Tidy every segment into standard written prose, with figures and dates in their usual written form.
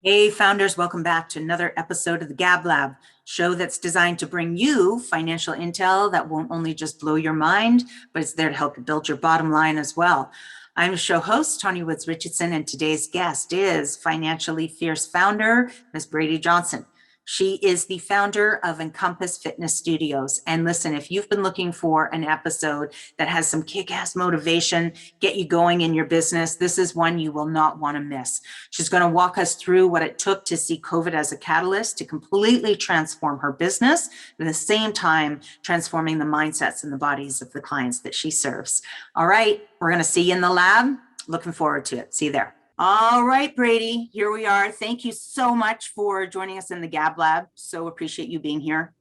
Hey, founders, welcome back to another episode of the Gab Lab, show that's designed to bring you financial intel that won't only just blow your mind, but it's there to help you build your bottom line as well. I'm show host, Tony Woods Richardson, and today's guest is financially fierce founder, Ms. Brady Johnson. She is the founder of Encompass Fitness Studios. And listen, if you've been looking for an episode that has some kick-ass motivation, get you going in your business, this is one you will not want to miss. She's going to walk us through what it took to see COVID as a catalyst to completely transform her business, at the same time transforming the mindsets and the bodies of the clients that she serves. All right, we're going to see you in the lab. Looking forward to it. See you there. All right, Brady, here we are. Thank you so much for joining us in the Gab Lab. So appreciate you being here.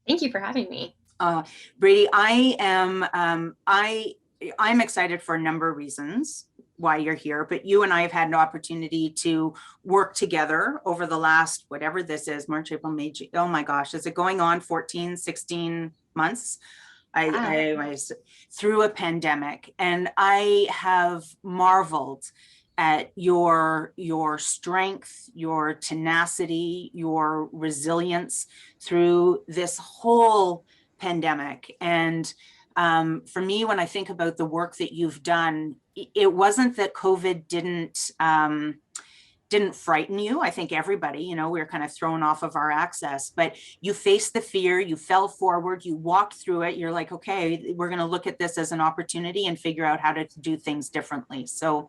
Thank you for having me. Brady, I'm excited for a number of reasons why you're here, but you and I have had an opportunity to work together over the last, whatever this is, March, April, May, June, oh my gosh, is it going on 14, 16 months? I was through a pandemic, and I have marveled at your strength, your tenacity, your resilience through this whole pandemic. And for me, when I think about the work that you've done, it wasn't that COVID didn't frighten you. I think everybody, we were kind of thrown off of our access, but you faced the fear, you fell forward, you walked through it. You're like, okay, we're going to look at this as an opportunity and figure out how to do things differently. So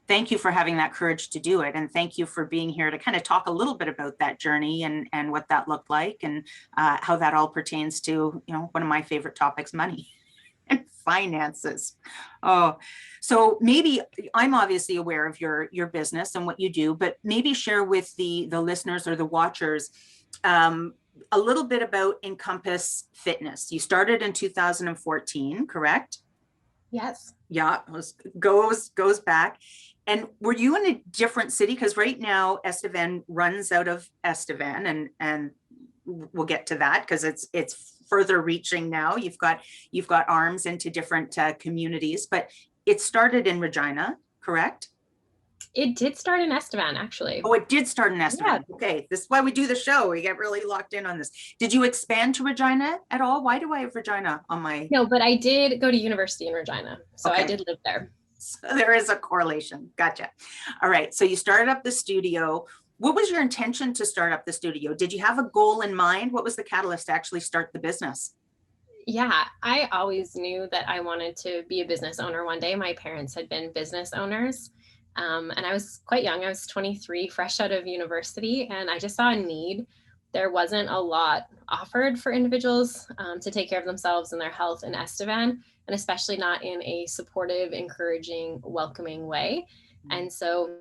thank you for having that courage to do it. And thank you for being here to kind of talk a little bit about that journey and what that looked like and how that all pertains to, one of my favorite topics, money and finances. Oh, so maybe I'm obviously aware of your business and what you do, but maybe share with the listeners or the watchers a little bit about Encompass Fitness. You started in 2014, correct? Yes. Yeah, goes back. And were you in a different city? Because right now Estevan runs out of Estevan, and we'll get to that because it's further reaching now. You've got arms into different communities, but it started in Regina, correct? It did start in Estevan, actually. Oh, it did start in Estevan. Yeah. Okay, this is why we do the show. We get really locked in on this. Did you expand to Regina at all? Why do I have Regina on my? No, but I did go to university in Regina, so Okay. I did live there. So there is a correlation. Gotcha. All right. So you started up the studio. What was your intention to start up the studio? Did you have a goal in mind? What was the catalyst to actually start the business? Yeah, I always knew that I wanted to be a business owner one day. My parents had been business owners, and I was quite young. I was 23, fresh out of university, and I just saw a need. There wasn't a lot offered for individuals to take care of themselves and their health in Estevan, and especially not in a supportive, encouraging, welcoming way. And so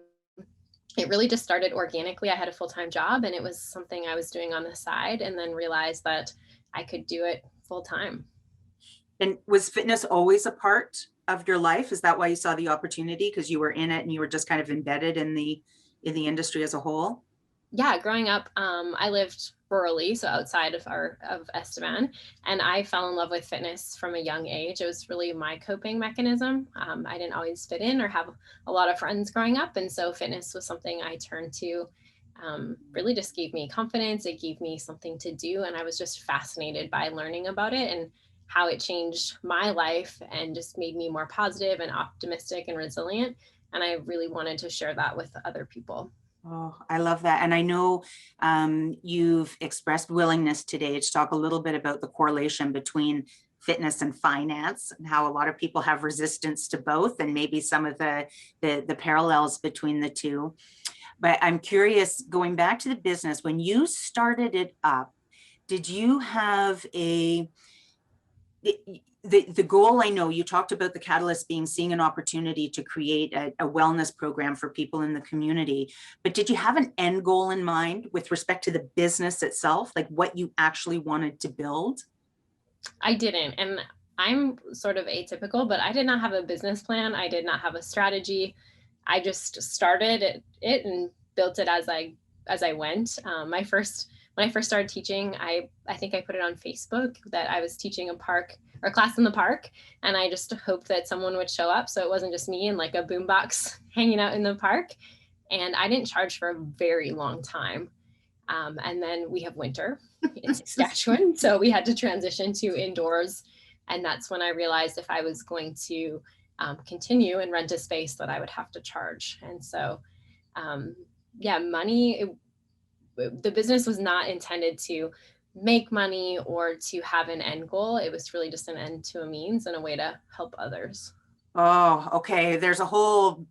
it really just started organically. I had a full-time job, and it was something I was doing on the side, and then realized that I could do it full time. And was fitness always a part of your life? Is that why you saw the opportunity? Because you were in it and you were just kind of embedded in the industry as a whole? Yeah, growing up, I lived rurally, so outside of Estevan, and I fell in love with fitness from a young age. It was really my coping mechanism. I didn't always fit in or have a lot of friends growing up, and so fitness was something I turned to. Really just gave me confidence. It gave me something to do, and I was just fascinated by learning about it and how it changed my life and just made me more positive and optimistic and resilient. And I really wanted to share that with other people. Oh, I love that. And I know you've expressed willingness today to talk a little bit about the correlation between fitness and finance and how a lot of people have resistance to both, and maybe some of the parallels between the two. But I'm curious, going back to the business, when you started it up, did you have the goal? I know you talked about the catalyst being seeing an opportunity to create a wellness program for people in the community, but did you have an end goal in mind with respect to the business itself, like what you actually wanted to build? I didn't. And I'm sort of atypical, but I did not have a business plan. I did not have a strategy. I just started it and built it as I went. When I first started teaching, I think I put it on Facebook that I was teaching a class in the park, and I just hoped that someone would show up. So it wasn't just me and like a boombox hanging out in the park. And I didn't charge for a very long time. And then we have winter in Saskatchewan. So we had to transition to indoors. And that's when I realized if I was going to continue and rent a space that I would have to charge. And so, yeah, the business was not intended to make money or to have an end goal. It was really just an end to a means and a way to help others. Oh, okay. There's a whole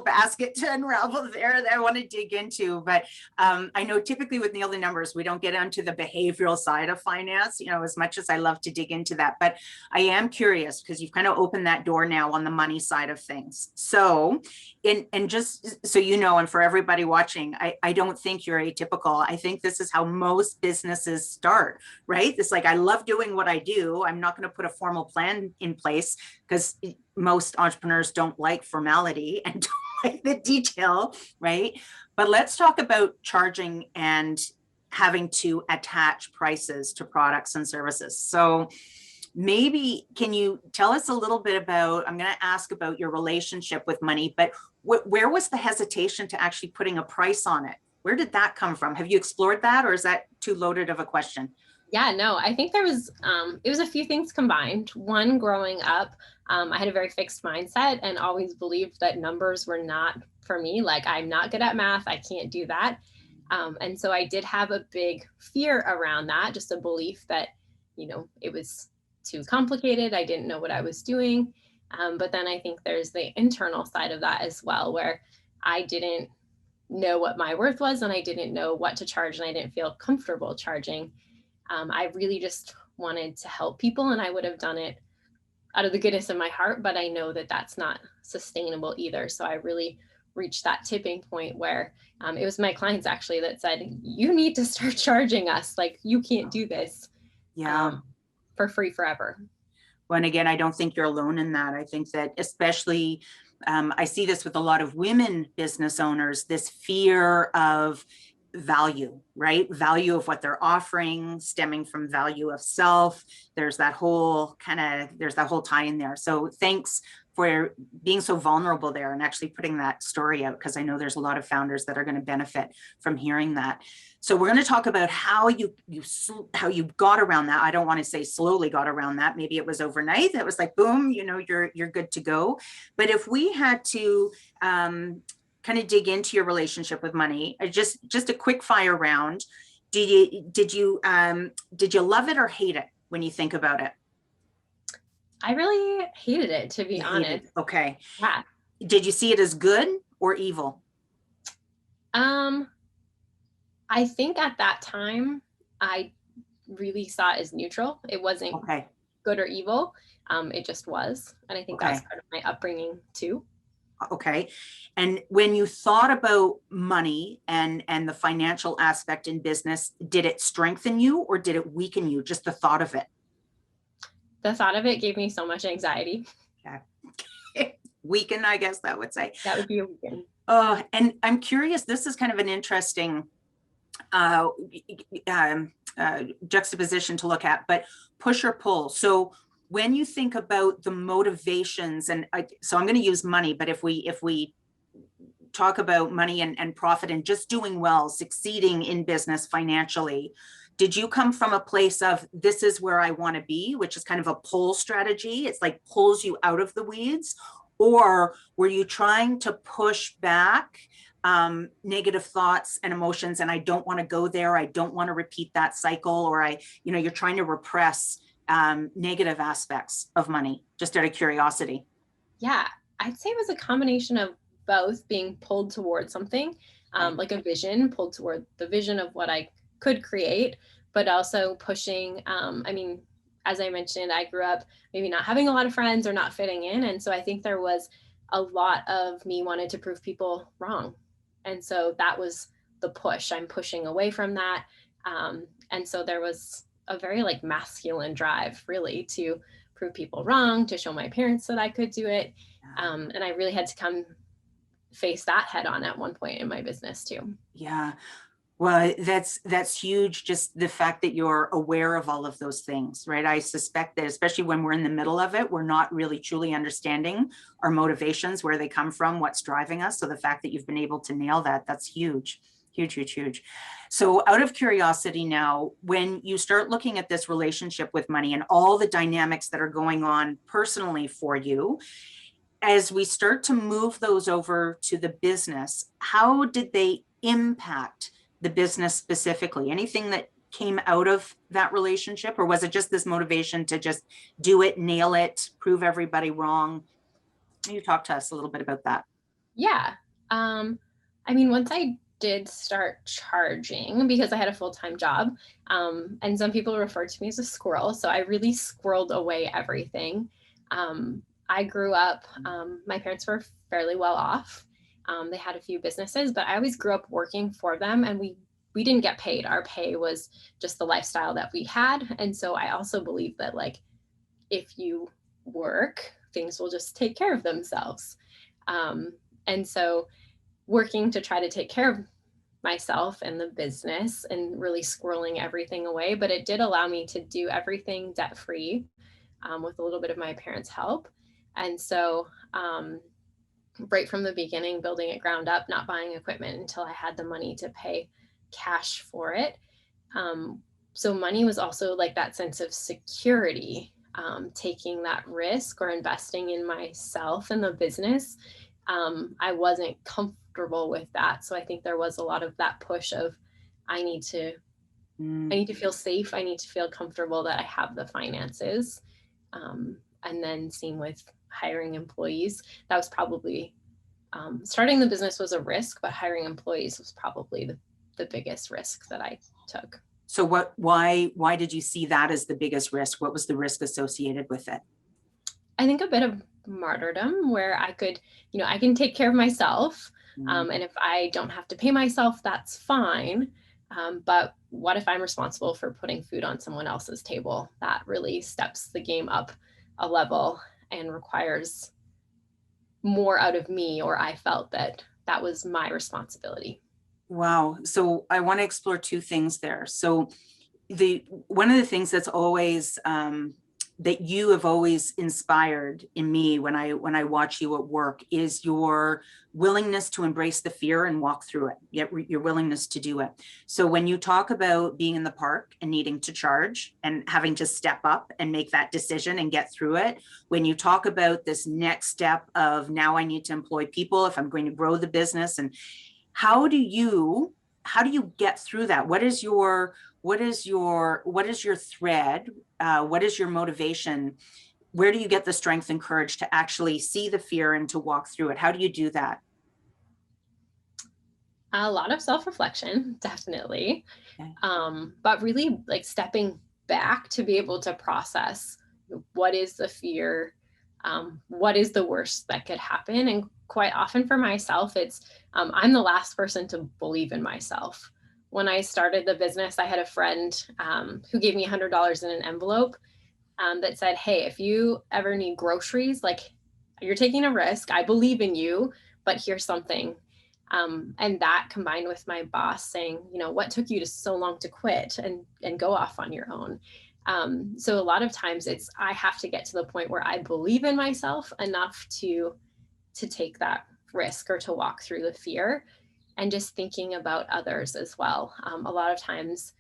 basket to unravel there that I want to dig into. But I know typically with Nail the Numbers, we don't get onto the behavioral side of finance, as much as I love to dig into that. But I am curious because you've kind of opened that door now on the money side of things. So, and just so you know, and for everybody watching, I don't think you're atypical. I think this is how most businesses start, right? It's like, I love doing what I do. I'm not going to put a formal plan in place because most entrepreneurs don't like formality and don't like the detail, right? But let's talk about charging and having to attach prices to products and services. So maybe can you tell us a little bit about, I'm going to ask about your relationship with money, but where was the hesitation to actually putting a price on it? Where did that come from? Have you explored that, or is that too loaded of a question? Yeah, no, I think there was, it was a few things combined. One, growing up, I had a very fixed mindset and always believed that numbers were not for me. Like, I'm not good at math. I can't do that. And so I did have a big fear around that, just a belief that, it was too complicated. I didn't know what I was doing. But then I think there's the internal side of that as well, where I didn't know what my worth was and I didn't know what to charge and I didn't feel comfortable charging. I really just wanted to help people and I would have done it out of the goodness of my heart, but I know that that's not sustainable either. So I really reached that tipping point where it was my clients actually that said, you need to start charging us. Like, you can't do this Yeah. for free forever. Well, and again, I don't think you're alone in that. I think that especially, I see this with a lot of women business owners, this fear of value, right? Value of what they're offering, stemming from value of self. There's that whole tie in there. So thanks for being so vulnerable there and actually putting that story out, because I know there's a lot of founders that are going to benefit from hearing that. So we're going to talk about how you got around that. I don't want to say slowly got around that. Maybe it was overnight. That was like, boom, you're good to go. But if we had to kind of dig into your relationship with money, just a quick fire round. Did you love it or hate it when you think about it? I really hated it, to be honest. Okay. Yeah. Did you see it as good or evil? I think at that time, I really saw it as neutral. It wasn't okay. good or evil. It just was. And I think that's part of my upbringing too. Okay. And when you thought about money and the financial aspect in business, did it strengthen you or did it weaken you? Just the thought of it. The thought of it gave me so much anxiety. Okay. Weaken, I guess that would say. That would be a weaken. And I'm curious, this is kind of an interesting juxtaposition to look at, but push or pull. So when you think about the motivations, and so I'm going to use money, but if we talk about money and profit and just doing well, succeeding in business financially, did you come from a place of this is where I want to be, which is kind of a pull strategy? It's like pulls you out of the weeds. Or were you trying to push back negative thoughts and emotions, and I don't want to go there, I don't want to repeat that cycle, or you're trying to repress negative aspects of money, just out of curiosity? Yeah, I'd say it was a combination of both, being pulled towards something, like a vision, pulled toward the vision of what I could create, but also pushing, as I mentioned, I grew up maybe not having a lot of friends or not fitting in. And so I think there was a lot of me wanted to prove people wrong. And so that was the push. I'm pushing away from that. And so there was a very masculine drive really to prove people wrong, to show my parents that I could do it. And I really had to come face that head on at one point in my business too. Yeah. Well, that's huge. Just the fact that you're aware of all of those things, right? I suspect that especially when we're in the middle of it, we're not really truly understanding our motivations, where they come from, what's driving us. So the fact that you've been able to nail that, that's huge, huge, huge, huge. So out of curiosity now, when you start looking at this relationship with money and all the dynamics that are going on personally for you, as we start to move those over to the business, how did they impact the business specifically? Anything that came out of that relationship, or was it just this motivation to just do it, nail it, prove everybody wrong? Can you talk to us a little bit about that? Yeah. Um, I mean, once I did start charging because I had a full-time job, and some people refer to me as a squirrel, so I really squirreled away everything. I grew up, my parents were fairly well off. They had a few businesses, but I always grew up working for them, and we didn't get paid. Our pay was just the lifestyle that we had. And so I also believe that, like, if you work, things will just take care of themselves. Um, and so working to try to take care of myself and the business and really squirreling everything away. But it did allow me to do everything debt free, with a little bit of my parents' help. And so, right from the beginning, building it ground up, not buying equipment until I had the money to pay cash for it. Um, so money was also like that sense of security, taking that risk or investing in myself and the business. I wasn't comfortable with that. So I think there was a lot of that push of, I need to, I Mm. need to feel safe. I need to feel comfortable that I have the finances. And then same with hiring employees. That was probably, starting the business was a risk, but hiring employees was probably the biggest risk that I took. So why did you see that as the biggest risk? What was the risk associated with it? I think a bit of martyrdom where I could, I can take care of myself. Mm. And if I don't have to pay myself, that's fine. But what if I'm responsible for putting food on someone else's table? That really steps the game up a level and requires more out of me, or I felt that that was my responsibility. Wow. So I want to explore two things there. So the one of the things that's always that you have always inspired in me when I watch you at work is your willingness to embrace the fear and walk through it, yet your willingness to do it. So when you talk about being in the park and needing to charge and having to step up and make that decision and get through it, when you talk about this next step of now I need to employ people if I'm going to grow the business, and how do you get through that? What is your thread? What is your motivation? Where do you get the strength and courage to actually see the fear and to walk through it? How do you do that? A lot of self-reflection, definitely. Okay. But really, like, stepping back to be able to process what is the fear, what is the worst that could happen. And quite often for myself, it's, I'm the last person to believe in myself. When I started the business, I had a friend, who gave me $100 in an envelope, that said, "Hey, if you ever need groceries, like, you're taking a risk. I believe in you, but here's something." And that combined with my boss saying, "What took you to so long to quit and go off on your own?" So a lot of times it's, I have to get to the point where I believe in myself enough to take that risk or to walk through the fear, and just thinking about others as well. A lot of times,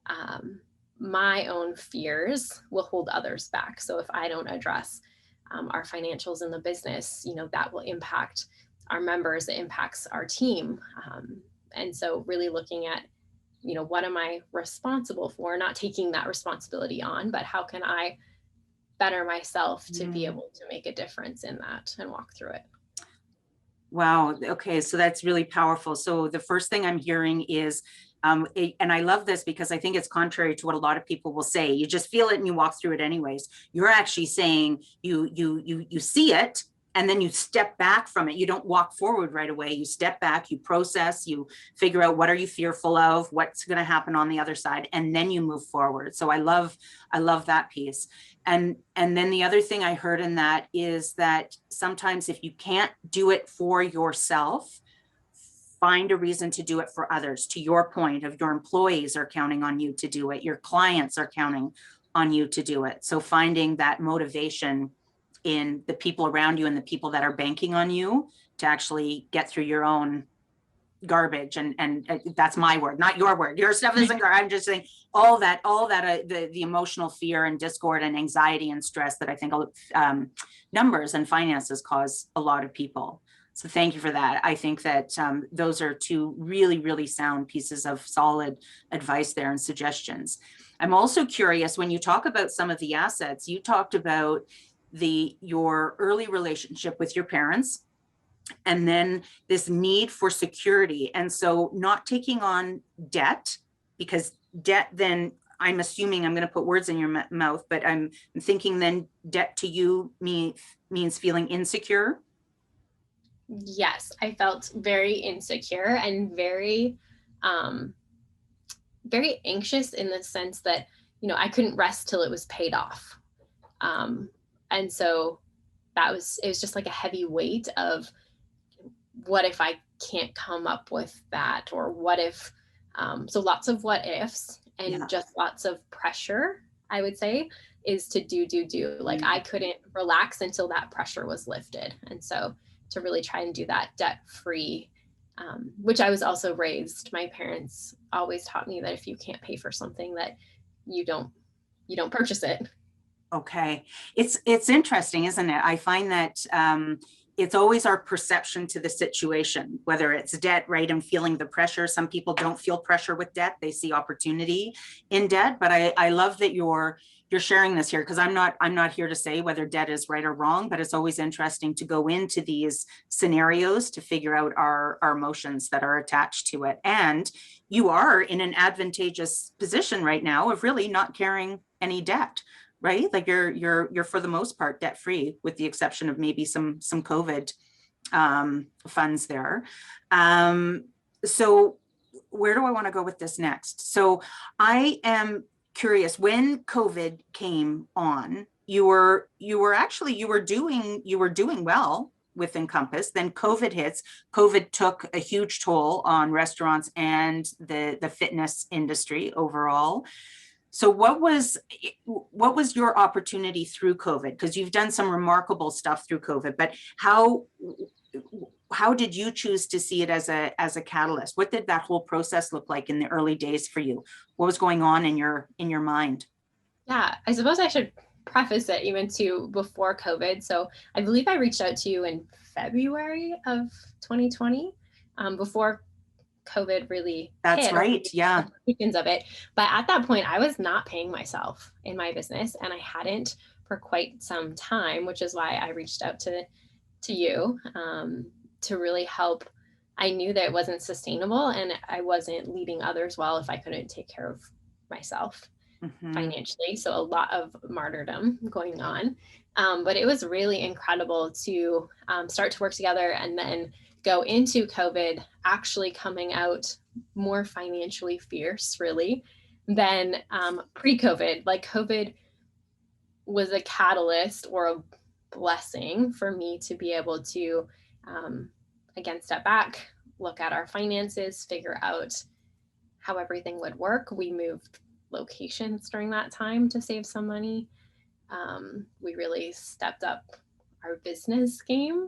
um, my own fears will hold others back. So if I don't address, our financials in the business, that will impact our members, it impacts our team. And so really looking at, what am I responsible for? Not taking that responsibility on, but how can I better myself to be Mm. able to make a difference in that and walk through it. Wow. Okay. So that's really powerful. So the first thing I'm hearing is, and I love this because I think it's contrary to what a lot of people will say. You just feel it and you walk through it anyways. You're actually saying you see it and then you step back from it. You don't walk forward right away. You step back, you process, you figure out what are you fearful of, what's going to happen on the other side, and then you move forward. So I love that piece. And then the other thing I heard in that is that sometimes if you can't do it for yourself, find a reason to do it for others. To your point of your employees are counting on you to do it. Your clients are counting on you to do it. So finding that motivation in the people around you and the people that are banking on you to actually get through your own garbage. And that's my word, not your word. Your stuff isn't garbage. I'm just saying all that the emotional fear and discord and anxiety and stress that I think numbers and finances cause a lot of people. So thank you for that. I think that those are two really, really sound pieces of solid advice there and suggestions. I'm also curious, when you talk about some of the assets, you talked about your early relationship with your parents, and then this need for security. And so not taking on debt, because debt then, I'm assuming, I'm going to put words in your mouth, but I'm thinking then debt to you means feeling insecure. Yes, I felt very insecure and very, very anxious in the sense that, you know, I couldn't rest till it was paid off. And so it was just like a heavy weight of, what if I can't come up with that? Or what if, so lots of what ifs and just lots of pressure, I would say, is to do. Like I couldn't relax until that pressure was lifted. And so to really try and do that debt free, which I was also raised. My parents always taught me that if you can't pay for something, that you don't purchase it. Okay. It's interesting, isn't it? I find that it's always our perception to the situation, whether it's debt, right? And feeling the pressure. Some people don't feel pressure with debt. They see opportunity in debt. But I love that you're sharing this here, because I'm not here to say whether debt is right or wrong, but it's always interesting to go into these scenarios to figure out our emotions that are attached to it. And you are in an advantageous position right now of really not carrying any debt, right? Like you're for the most part debt free, with the exception of maybe some COVID funds there. So where do I want to go with this next? So I am curious, when COVID came on, you were doing well with Encompass. Then COVID hits. COVID took a huge toll on restaurants and the fitness industry overall. So what was your opportunity through COVID? Because you've done some remarkable stuff through COVID, but how did you choose to see it as a catalyst? What did that whole process look like in the early days for you? What was going on in your mind? Yeah, I suppose I should preface it even to before COVID. So I believe I reached out to you in February of 2020, before COVID really That's hit, right. Yeah. of it. But at that point, I was not paying myself in my business, and I hadn't for quite some time, which is why I reached out to you, to really help. I knew that it wasn't sustainable, and I wasn't leading others well if I couldn't take care of myself financially. So a lot of martyrdom going on. But it was really incredible to start to work together, and then go into COVID actually coming out more financially fierce, really, than pre-COVID. Like COVID was a catalyst or a blessing for me to be able to, again, step back, look at our finances, figure out how everything would work. We moved locations during that time to save some money. We really stepped up our business game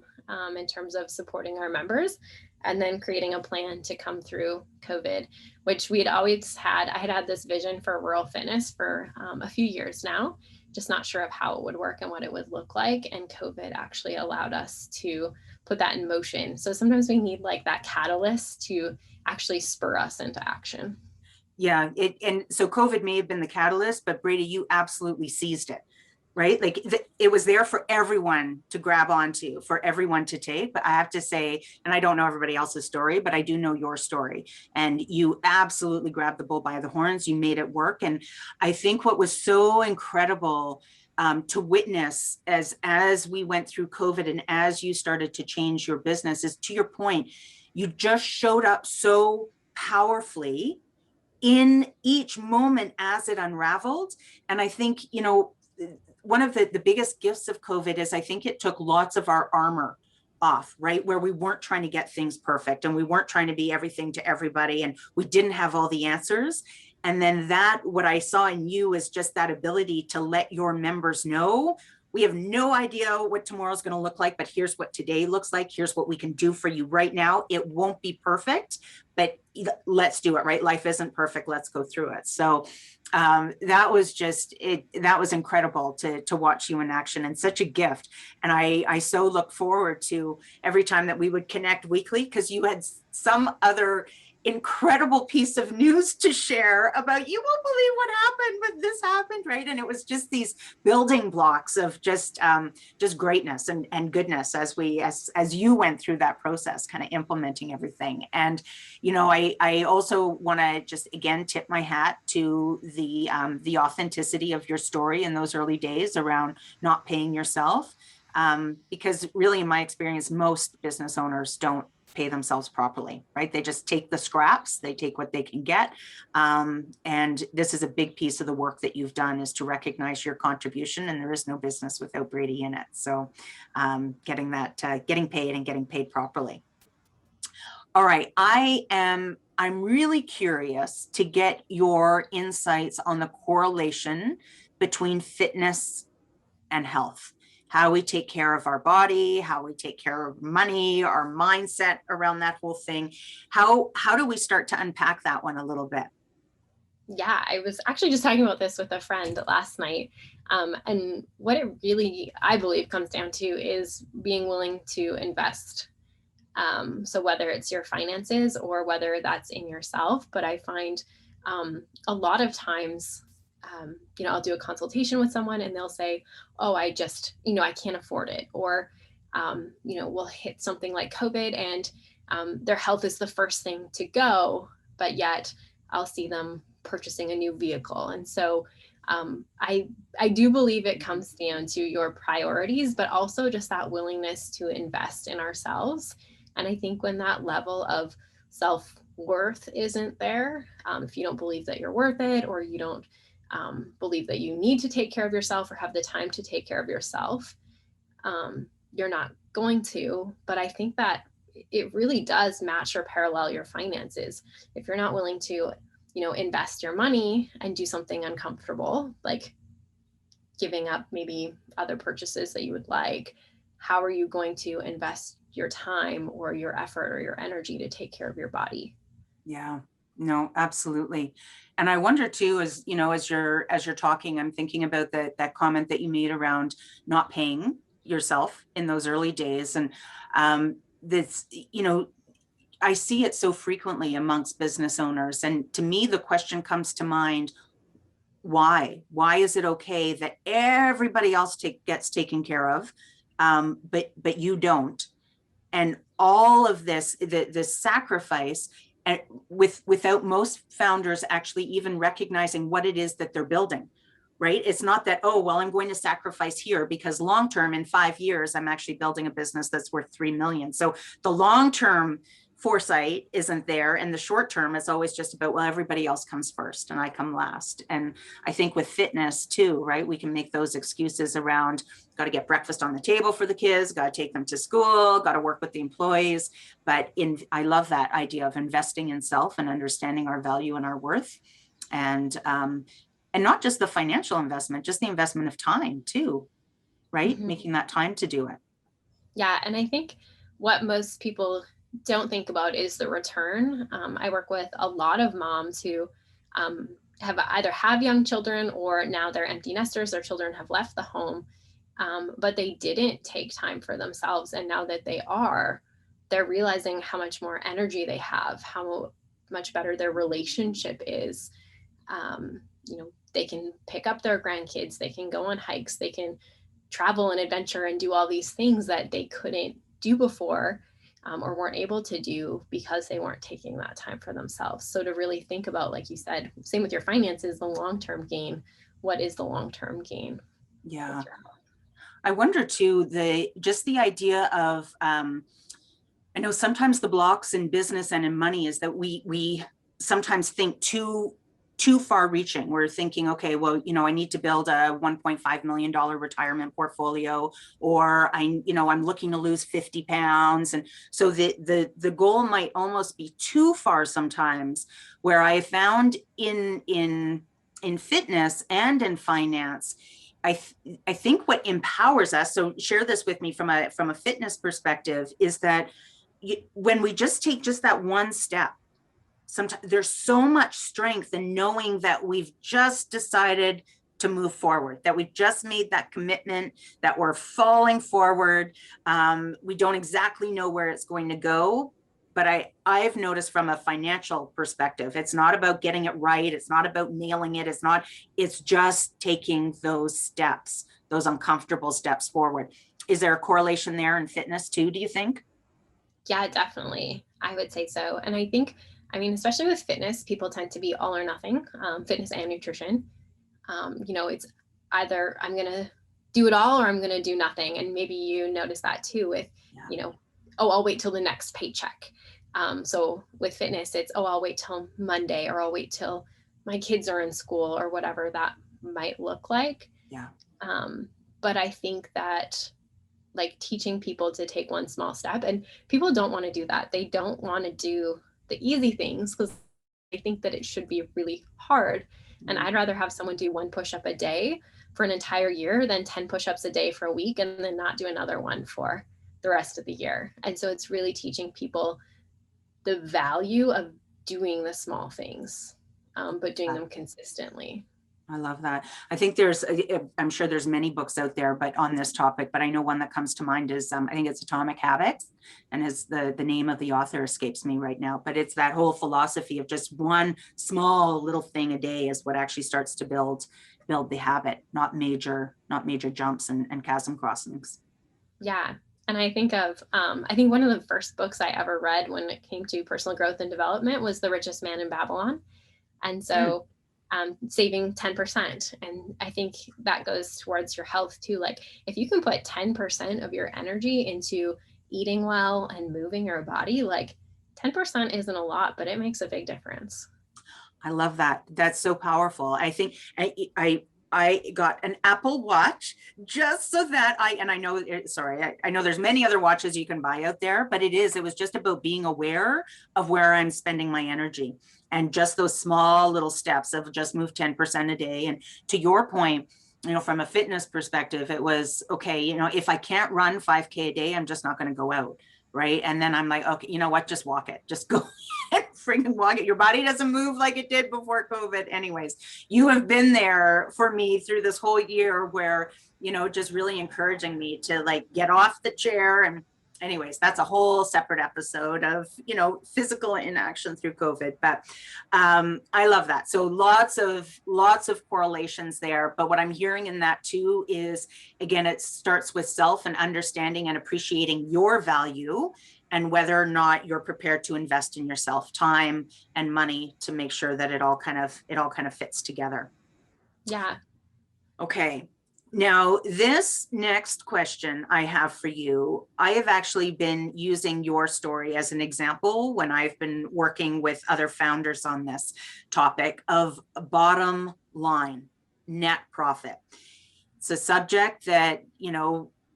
in terms of supporting our members, and then creating a plan to come through COVID, which we had always had. I had this vision for rural fitness for a few years now, just not sure of how it would work and what it would look like. And COVID actually allowed us to put that in motion. So sometimes we need like that catalyst to actually spur us into action. Yeah. And so COVID may have been the catalyst, but Brady, you absolutely seized it, right? Like it was there for everyone to grab onto, for everyone to take. But I have to say, and I don't know everybody else's story, but I do know your story. And you absolutely grabbed the bull by the horns. You made it work. And I think what was so incredible to witness as we went through COVID and as you started to change your business is, to your point, you just showed up so powerfully in each moment as it unraveled. And I think, one of the biggest gifts of COVID is I think it took lots of our armor off, right? Where we weren't trying to get things perfect and we weren't trying to be everything to everybody and we didn't have all the answers. And then that, what I saw in you is just that ability to let your members know, we have no idea what tomorrow's going to look like, but here's what today looks like. Here's what we can do for you right now. It won't be perfect, but let's do it, right? Life isn't perfect. Let's go through it. So that was just it. That was incredible to watch you in action, and such a gift. And I so look forward to every time that we would connect weekly, because you had some other incredible piece of news to share about. You won't believe what happened, but this happened, right? And it was just these building blocks of just greatness and goodness as you went through that process, kind of implementing everything. And you know, I also want to just again tip my hat to the authenticity of your story in those early days around not paying yourself, because really in my experience most business owners don't pay themselves properly, right? They just take the scraps, they take what they can get. And this is a big piece of the work that you've done, is to recognize your contribution, and there is no business without Brady in it. So getting paid and getting paid properly. All right, I'm really curious to get your insights on the correlation between fitness and health. How we take care of our body, how we take care of money, our mindset around that whole thing. How do we start to unpack that one a little bit? Yeah, I was actually just talking about this with a friend last night. And what it really, I believe, comes down to is being willing to invest. So whether it's your finances or whether that's in yourself, but I find a lot of times, I'll do a consultation with someone and they'll say, oh, I just, I can't afford it. Or, we'll hit something like COVID and their health is the first thing to go, but yet I'll see them purchasing a new vehicle. And so I do believe it comes down to your priorities, but also just that willingness to invest in ourselves. And I think when that level of self-worth isn't there, if you don't believe that you're worth it, or you don't believe that you need to take care of yourself or have the time to take care of yourself, you're not going to. But I think that it really does match or parallel your finances. If you're not willing to, invest your money and do something uncomfortable, like giving up maybe other purchases that you would like, how are you going to invest your time or your effort or your energy to take care of your body? Yeah, no, absolutely. And I wonder too, as you're talking, I'm thinking about that comment that you made around not paying yourself in those early days. And this, I see it so frequently amongst business owners. And to me, the question comes to mind, why? Why is it okay that everybody else gets taken care of, but you don't? And all of this, the sacrifice, and without most founders actually even recognizing what it is that they're building, right? It's not that, oh, well, I'm going to sacrifice here because long-term in 5 years, I'm actually building a business that's worth 3 million. So the long-term foresight isn't there. And the short term is always just about, well, everybody else comes first and I come last. And I think with fitness too, right? We can make those excuses around, got to get breakfast on the table for the kids, got to take them to school, got to work with the employees. But I love that idea of investing in self and understanding our value and our worth. And not just the financial investment, just the investment of time too, right? Mm-hmm. Making that time to do it. Yeah. And I think what most people don't think about is the return. I work with a lot of moms who have young children, or now they're empty nesters, their children have left the home, but they didn't take time for themselves. And now that they're realizing how much more energy they have, how much better their relationship is. They can pick up their grandkids, they can go on hikes, they can travel and adventure and do all these things that they couldn't do before, or weren't able to do because they weren't taking that time for themselves. So to really think about, like you said, same with your finances, the long-term gain. What is the long-term gain? Yeah. I wonder too, the idea of, I know sometimes the blocks in business and in money is that we sometimes think too too far reaching. We're thinking, okay, well, I need to build a $1.5 million retirement portfolio, or I'm looking to lose 50 pounds. And so the goal might almost be too far sometimes, where I found in fitness and in finance, I think what empowers us, so share this with me from a fitness perspective, is that when we just take just that one step, sometimes there's so much strength in knowing that we've just decided to move forward, that we've just made that commitment, that we're falling forward. We don't exactly know where it's going to go, but I've noticed from a financial perspective, it's not about getting it right. It's not about nailing it. It's just taking those steps, those uncomfortable steps forward. Is there a correlation there in fitness too, do you think? Yeah, definitely. I would say so. And especially with fitness, people tend to be all or nothing, fitness and nutrition. It's either I'm going to do it all or I'm going to do nothing. And maybe you notice that too with, oh, I'll wait till the next paycheck. So with fitness, it's, oh, I'll wait till Monday, or I'll wait till my kids are in school, or whatever that might look like. Yeah. But I think that, like, teaching people to take one small step, and people don't want to do that. They don't want to do the easy things because they think that it should be really hard. And I'd rather have someone do one push-up a day for an entire year than 10 push-ups a day for a week and then not do another one for the rest of the year. And so it's really teaching people the value of doing the small things, but doing them consistently. I love that. I think I'm sure there's many books out there, but on this topic, but I know one that comes to mind is, I think it's Atomic Habits, and the name of the author escapes me right now, but it's that whole philosophy of just one small little thing a day is what actually starts to build the habit, not major jumps and chasm crossings. Yeah. And I think one of the first books I ever read when it came to personal growth and development was The Richest Man in Babylon. And so saving 10. And I think that goes towards your health too. Like, if you can put 10% of your energy into eating well and moving your body, like 10% isn't a lot, but it makes a big difference. I love that. That's so powerful. I think I got an Apple Watch just so that I know, sorry, I know there's many other watches you can buy out there, but it was just about being aware of where I'm spending my energy, and just those small little steps of just move 10% a day. And to your point, from a fitness perspective, it was, okay, if I can't run 5K a day, I'm just not going to go out. Right. And then I'm like, okay, you know what? Just walk it. Just go and freaking walk it. Your body doesn't move like it did before COVID. Anyways, you have been there for me through this whole year where, just really encouraging me to like get off the chair. And anyways, that's a whole separate episode of, physical inaction through COVID. But I love that. So lots of correlations there. But what I'm hearing in that too is, again, it starts with self and understanding and appreciating your value, and whether or not you're prepared to invest in yourself, time and money, to make sure that it all kind of fits together. Yeah. Okay. Now, this next question I have for you, I have actually been using your story as an example when I've been working with other founders on this topic of bottom line, net profit. It's a subject that,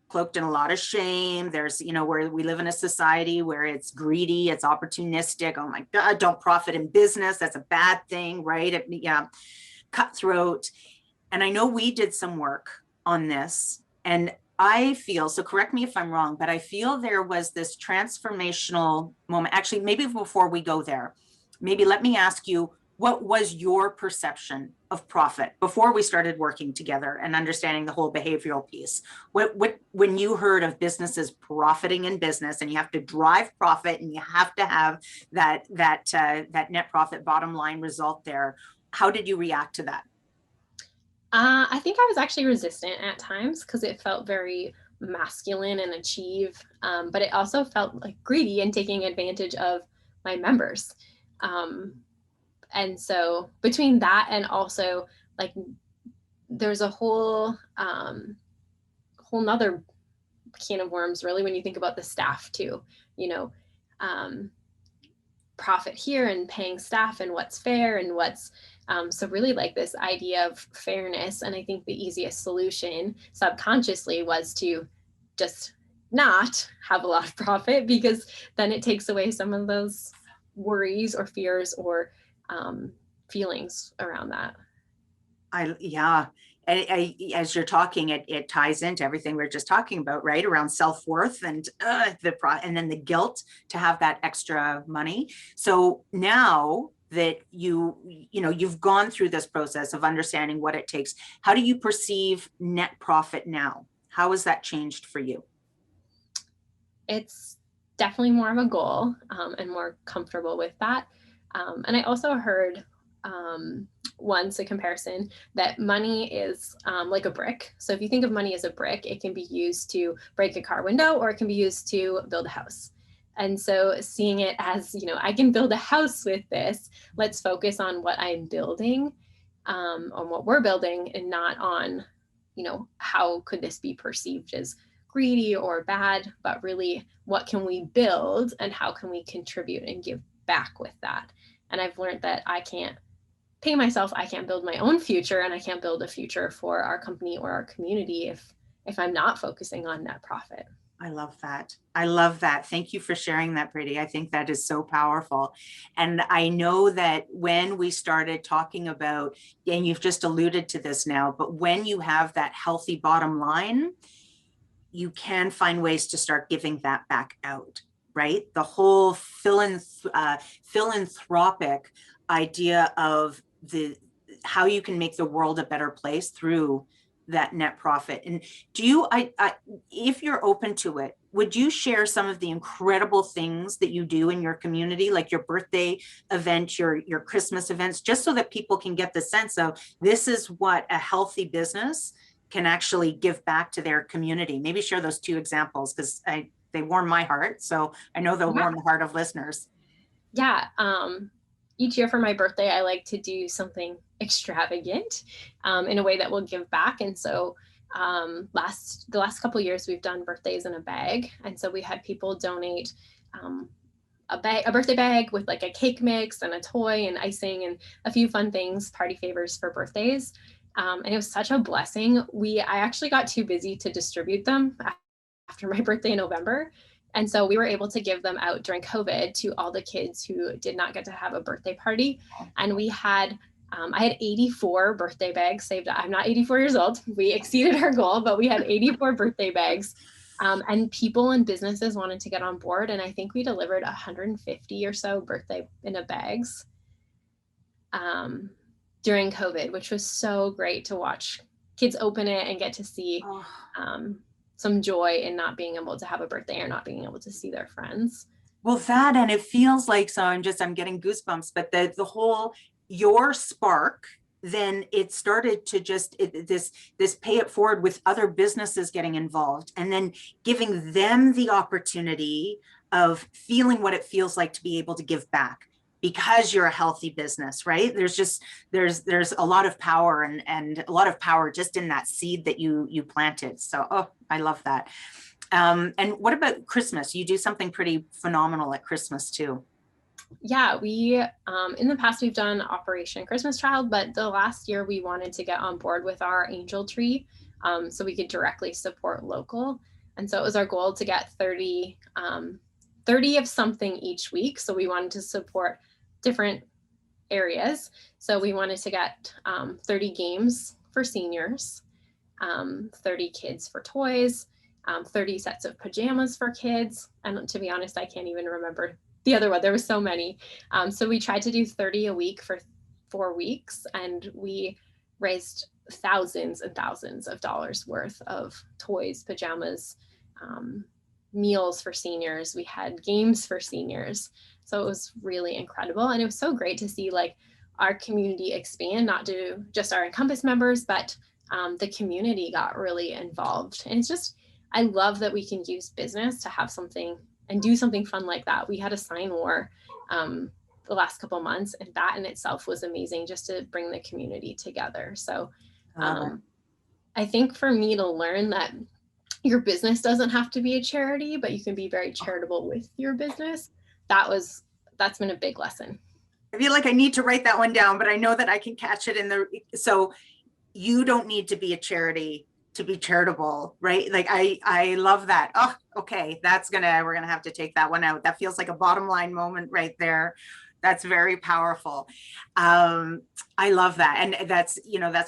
cloaked in a lot of shame. There's, where we live in a society where it's greedy, it's opportunistic. Oh my God, don't profit in business. That's a bad thing, right? Yeah, cutthroat. And I know we did some work on this, and I feel, so correct me if I'm wrong, but I feel there was this transformational moment. Actually, maybe before we go there, maybe let me ask you, what was your perception of profit before we started working together and understanding the whole behavioral piece? When you heard of businesses profiting in business, and you have to drive profit and you have to have that net profit bottom line result there, how did you react to that? I think I was actually resistant at times because it felt very masculine and achieve, but it also felt like greedy and taking advantage of my members. And so between that and also, like, there's a whole nother can of worms, really, when you think about the staff too, profit here and paying staff and what's fair and what's So really like this idea of fairness. And I think the easiest solution subconsciously was to just not have a lot of profit, because then it takes away some of those worries or fears or feelings around that. Yeah. As you're talking, it ties into everything we are just talking about, right? Around self-worth and and then the guilt to have that extra money. So now that you've gone through this process of understanding what it takes, how do you perceive net profit now? How has that changed for you? It's definitely more of a goal, and more comfortable with that. And I also heard once a comparison that money is like a brick. So if you think of money as a brick, it can be used to break a car window, or it can be used to build a house. And so seeing it as, I can build a house with this, let's focus on what I'm building, on what we're building, and not on, how could this be perceived as greedy or bad, but really what can we build and how can we contribute and give back with that. And I've learned that I can't pay myself, I can't build my own future, and I can't build a future for our company or our community if I'm not focusing on net profit. I love that. I love that. Thank you for sharing that, Brady. I think that is so powerful. And I know that when we started talking about, and you've just alluded to this now, but when you have that healthy bottom line, you can find ways to start giving that back out, right? The whole philanthropic idea of how you can make the world a better place through that net profit. And do you, if you're open to it, would you share some of the incredible things that you do in your community, like your birthday event, your Christmas events, just so that people can get the sense of this is what a healthy business can actually give back to their community? Maybe share those two examples, because they warm my heart. So I know they'll warm the heart of listeners. Yeah. Each year for my birthday, I like to do something extravagant in a way that will give back. And so the last couple of years, we've done birthdays in a bag. And so we had people donate a birthday bag with like a cake mix and a toy and icing and a few fun things, party favors for birthdays. And it was such a blessing. I actually got too busy to distribute them after my birthday in November. And so we were able to give them out during COVID to all the kids who did not get to have a birthday party. And we had, I had 84 birthday bags saved. I'm not 84 years old. We exceeded our goal, but we had 84 birthday bags. And people and businesses wanted to get on board. And I think we delivered 150 or so birthday in a bags during COVID, which was so great to watch kids open it and get to see some joy in not being able to have a birthday or not being able to see their friends. Well, that, and it feels like, so I'm getting goosebumps, but the whole, your spark, then it started to this pay it forward with other businesses getting involved, and then giving them the opportunity of feeling what it feels like to be able to give back, because you're a healthy business, right? There's a lot of power and a lot of power just in that seed that you planted. So, I love that. And what about Christmas? You do something pretty phenomenal at Christmas too. Yeah, we in the past we've done Operation Christmas Child, but the last year we wanted to get on board with our angel tree, so we could directly support local. And so it was our goal to get 30 of something each week. So we wanted to support different areas. So we wanted to get 30 games for seniors, 30 kids for toys, 30 sets of pajamas for kids. And to be honest, I can't even remember the other one. There was so many. So we tried to do 30 a week for 4 weeks, and we raised thousands and thousands of dollars worth of toys, pajamas, meals for seniors. We had games for seniors. So it was really incredible. And it was so great to see like our community expand, not to just our Encompass members, but the community got really involved. And it's just, I love that we can use business to have something and do something fun like that. We had a sign war the last couple of months, and that in itself was amazing, just to bring the community together. So I think for me to learn that your business doesn't have to be a charity, but you can be very charitable with your business, that's been a big lesson. I feel like I need to write that one down, but I know that I can catch it in the, so you don't need to be a charity to be charitable, right? Like I love that. Oh, okay. We're gonna have to take that one out. That feels like a bottom line moment right there. That's very powerful. I love that. And that's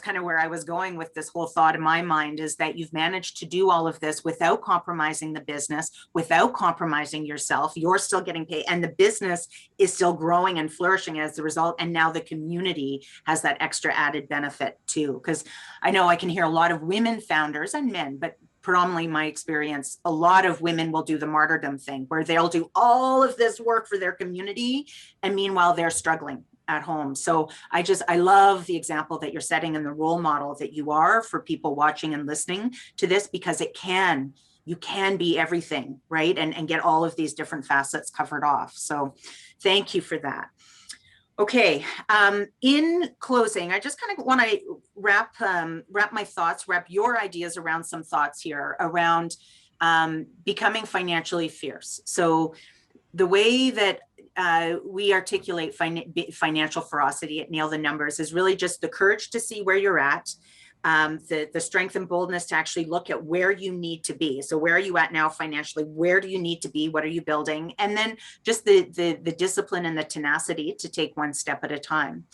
kind of where I was going with this whole thought in my mind, is that you've managed to do all of this without compromising the business, without compromising yourself. You're still getting paid, and the business is still growing and flourishing as a result. And now the community has that extra added benefit too. Because I know I can hear a lot of women founders and men, but predominantly my experience, a lot of women will do the martyrdom thing where they'll do all of this work for their community, and meanwhile they're struggling at home. So I love the example that you're setting and the role model that you are for people watching and listening to this, because you can be everything, right? And get all of these different facets covered off. So thank you for that. Okay, in closing, I just kind of want to wrap my thoughts, wrap your ideas around some thoughts here around becoming financially fierce. So the way that we articulate financial ferocity at Nail the Numbers is really just the courage to see where you're at, the strength and boldness to actually look at where you need to be. So where are you at now financially? Where do you need to be? What are you building? And then just the discipline and the tenacity to take one step at a time.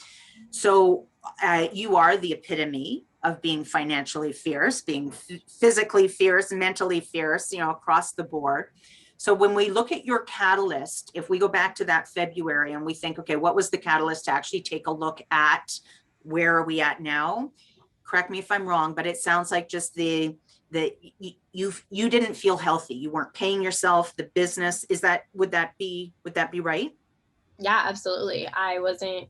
So you are the epitome of being financially fierce, being physically fierce, mentally fierce, across the board. So when we look at your catalyst, if we go back to that February and we think, okay, what was the catalyst to actually take a look at where are we at now? Correct me if I'm wrong, but it sounds like just you didn't feel healthy. You weren't paying yourself, the business. Would that be right? Yeah, absolutely. I wasn't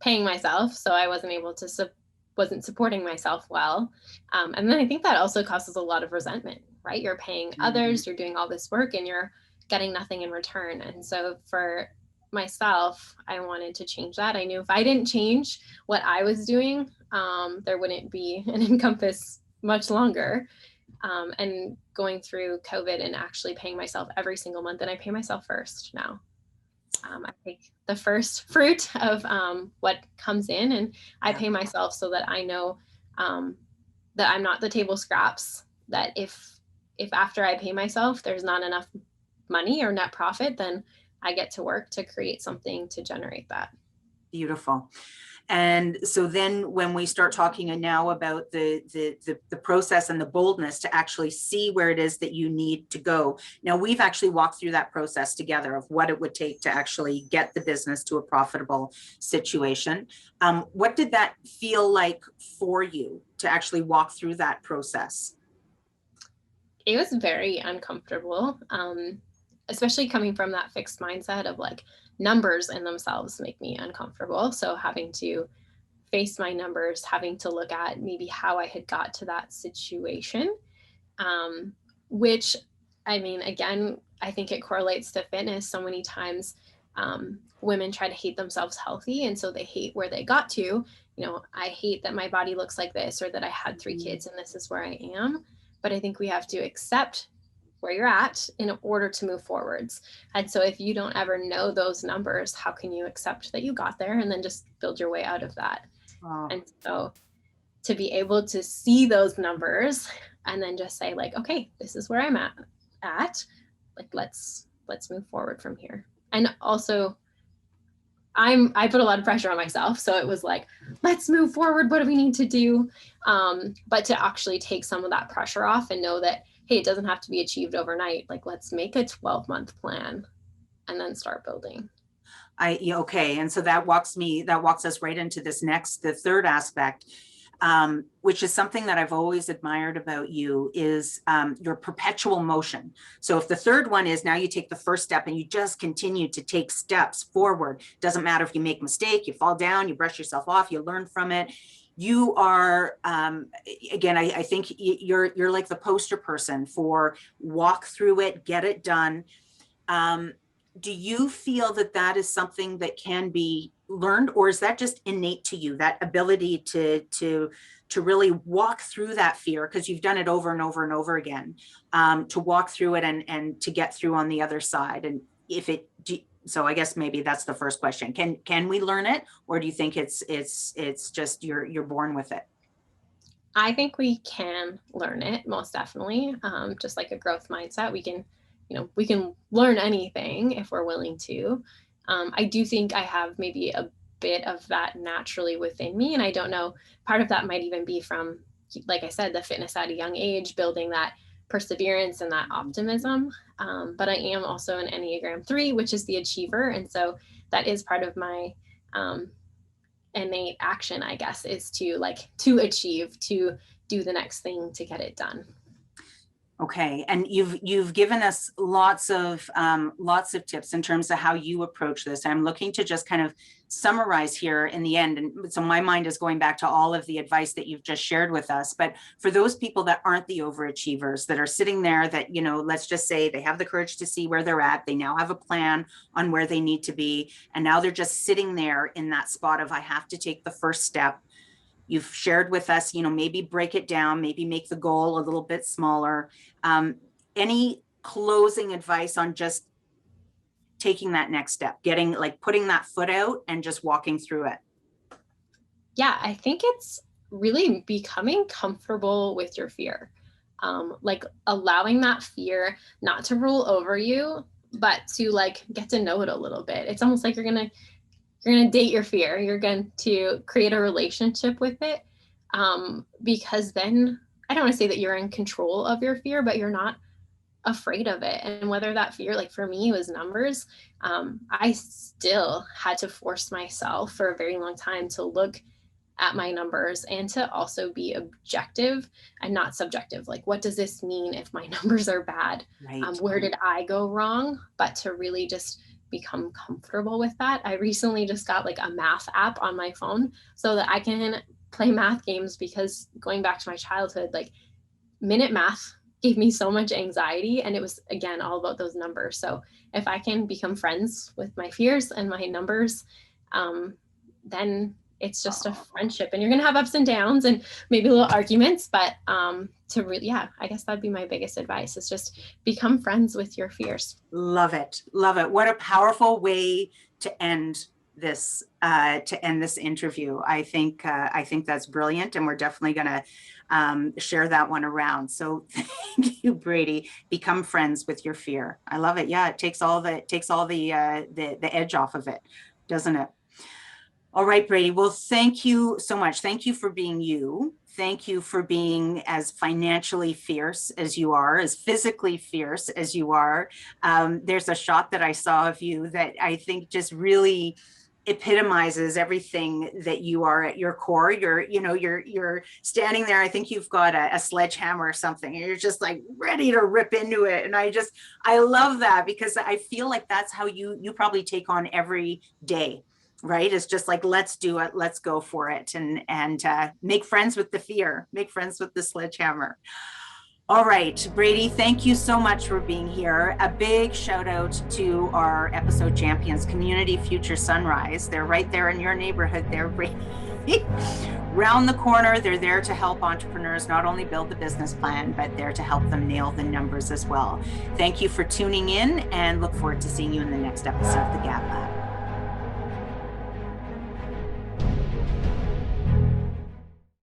paying myself, so I wasn't able to wasn't supporting myself well. And then I think that also causes a lot of resentment, right? You're paying others, you're doing all this work, and you're getting nothing in return. And so for myself, I wanted to change that. I knew if I didn't change what I was doing, there wouldn't be an Encompass much longer. And going through COVID and actually paying myself every single month, and I pay myself first now. I take the first fruit of what comes in, and I pay myself so that I know that I'm not the table scraps, that if after I pay myself, there's not enough money or net profit, then I get to work to create something to generate that. Beautiful. And so then when we start talking now about the process and the boldness to actually see where it is that you need to go. Now we've actually walked through that process together of what it would take to actually get the business to a profitable situation. What did that feel like for you to actually walk through that process? It was very uncomfortable, especially coming from that fixed mindset of like, numbers in themselves make me uncomfortable. So having to face my numbers, having to look at maybe how I had got to that situation, which, I mean, again, I think it correlates to fitness. So many times women try to hate themselves healthy. And so they hate where they got to. I hate that my body looks like this, or that I had 3 kids and this is where I am. But I think we have to accept where you're at in order to move forwards. And so if you don't ever know those numbers, how can you accept that you got there and then just build your way out of that? Oh. And so to be able to see those numbers and then just say like, okay, this is where I'm at, like, let's move forward from here. And also I put a lot of pressure on myself. So it was like, let's move forward. What do we need to do? But to actually take some of that pressure off and know that, hey, it doesn't have to be achieved overnight. Like, let's make a 12-month plan and then start building. Okay. And so that walks us right into the third aspect, which is something that I've always admired about you, is your perpetual motion. So if the third one is now you take the first step and you just continue to take steps forward, doesn't matter if you make a mistake, you fall down, you brush yourself off, you learn from it. You are, again, I think you're like the poster person for walk through it, get it done. Do you feel that is something that can be learned, or is that just innate to you, that ability to really walk through that fear because you've done it over and over and over again, to walk through it and to get through on the other side? And So I guess maybe that's the first question. Can we learn it, or do you think it's just you're born with it? I think we can learn it, most definitely. Just like a growth mindset, we can learn anything if we're willing to. I do think I have maybe a bit of that naturally within me. And I don't know, part of that might even be from, like I said, the fitness at a young age, building that perseverance and that optimism. But I am also an Enneagram 3, which is the achiever. And so that is part of my innate action, I guess, is to achieve, to do the next thing, to get it done. Okay, and you've given us lots of tips in terms of how you approach this. I'm looking to just kind of summarize here in the end, and so my mind is going back to all of the advice that you've just shared with us. But for those people that aren't the overachievers, that are sitting there, that, you know, let's just say they have the courage to see where they're at, they now have a plan on where they need to be, and now they're just sitting there in that spot of, I have to take the first step. You've shared with us, you know, maybe break it down, maybe make the goal a little bit smaller. Any closing advice on just taking that next step, putting that foot out and just walking through it? Yeah, I think it's really becoming comfortable with your fear. Like allowing that fear not to rule over you, but to get to know it a little bit. It's almost like you're gonna date your fear. You're going to create a relationship with it, because then, I don't want to say that you're in control of your fear, but you're not afraid of it. And whether that fear, like for me, was numbers, I still had to force myself for a very long time to look at my numbers and to also be objective and not subjective. Like, what does this mean if my numbers are bad? Right. Where did I go wrong? But to really just become comfortable with that. I recently just got a math app on my phone so that I can play math games, because going back to my childhood, minute math gave me so much anxiety, and it was, again, all about those numbers. So if I can become friends with my fears and my numbers, then it's just a friendship, and you're going to have ups and downs and maybe little arguments, but I guess that'd be my biggest advice, is just become friends with your fears. Love it. Love it. What a powerful way to end this interview. I think that's brilliant, and we're definitely going to share that one around. So thank you, Brady. Become friends with your fear. I love it. Yeah, it takes all the edge off of it, doesn't it? All right, Brady. Well, thank you so much. Thank you for being you. Thank you for being as financially fierce as you are, as physically fierce as you are. There's a shot that I saw of you that I think just really epitomizes everything that you are at your core. You're standing there. I think you've got a sledgehammer or something, and you're just ready to rip into it. And I love that, because I feel like that's how you probably take on every day. Right? It's just let's do it. Let's go for it. And make friends with the fear, make friends with the sledgehammer. All right, Brady, thank you so much for being here. A big shout out to our episode champions, Community Future Sunrise. They're right there in your neighborhood there, Brady. Round the corner, they're there to help entrepreneurs not only build the business plan, but there to help them nail the numbers as well. Thank you for tuning in, and look forward to seeing you in the next episode of the Gab Lab.